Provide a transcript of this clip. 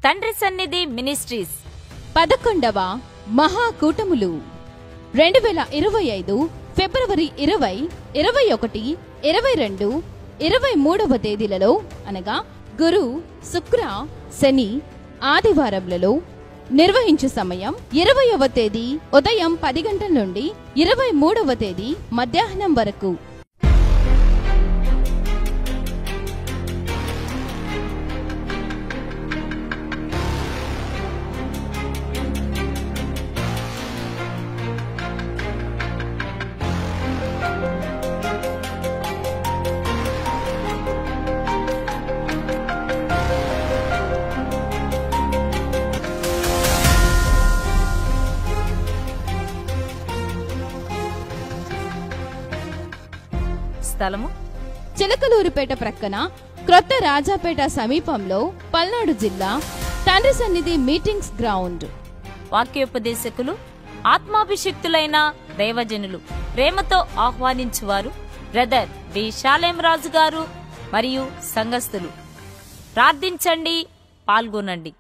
తండ్రి సన్నిధి మినిస్ట్రీస్ 11వ మహాకూటములు 2025 ఫిబ్రవరి 20, 21, 22, 23వ తేదీలలో అనగా గురు, శుక్ర, శని ఆదివారములలో నిర్వహించే సమయం 20వ తేదీ ఉదయం 10 గంటల నుండి 23వ తేదీ మధ్యాహ్నం వరకు. స్థలము చిలకలూరుపేట ప్రక్కన క్రొత్త రాజాపేట సమీపంలో పల్నాడు జిల్లా తండ్రి సన్నిధి మీటింగ్స్ గ్రౌండ్. వాక్యోపదేశకులు ఆత్మాభిషిక్తులైన దైవజనులు ప్రేమతో ఆహ్వానించువారు బ్రదర్ డి షాలేం రాజు గారు మరియు సంఘస్థులు. ప్రార్థించండి, పాల్గొనండి.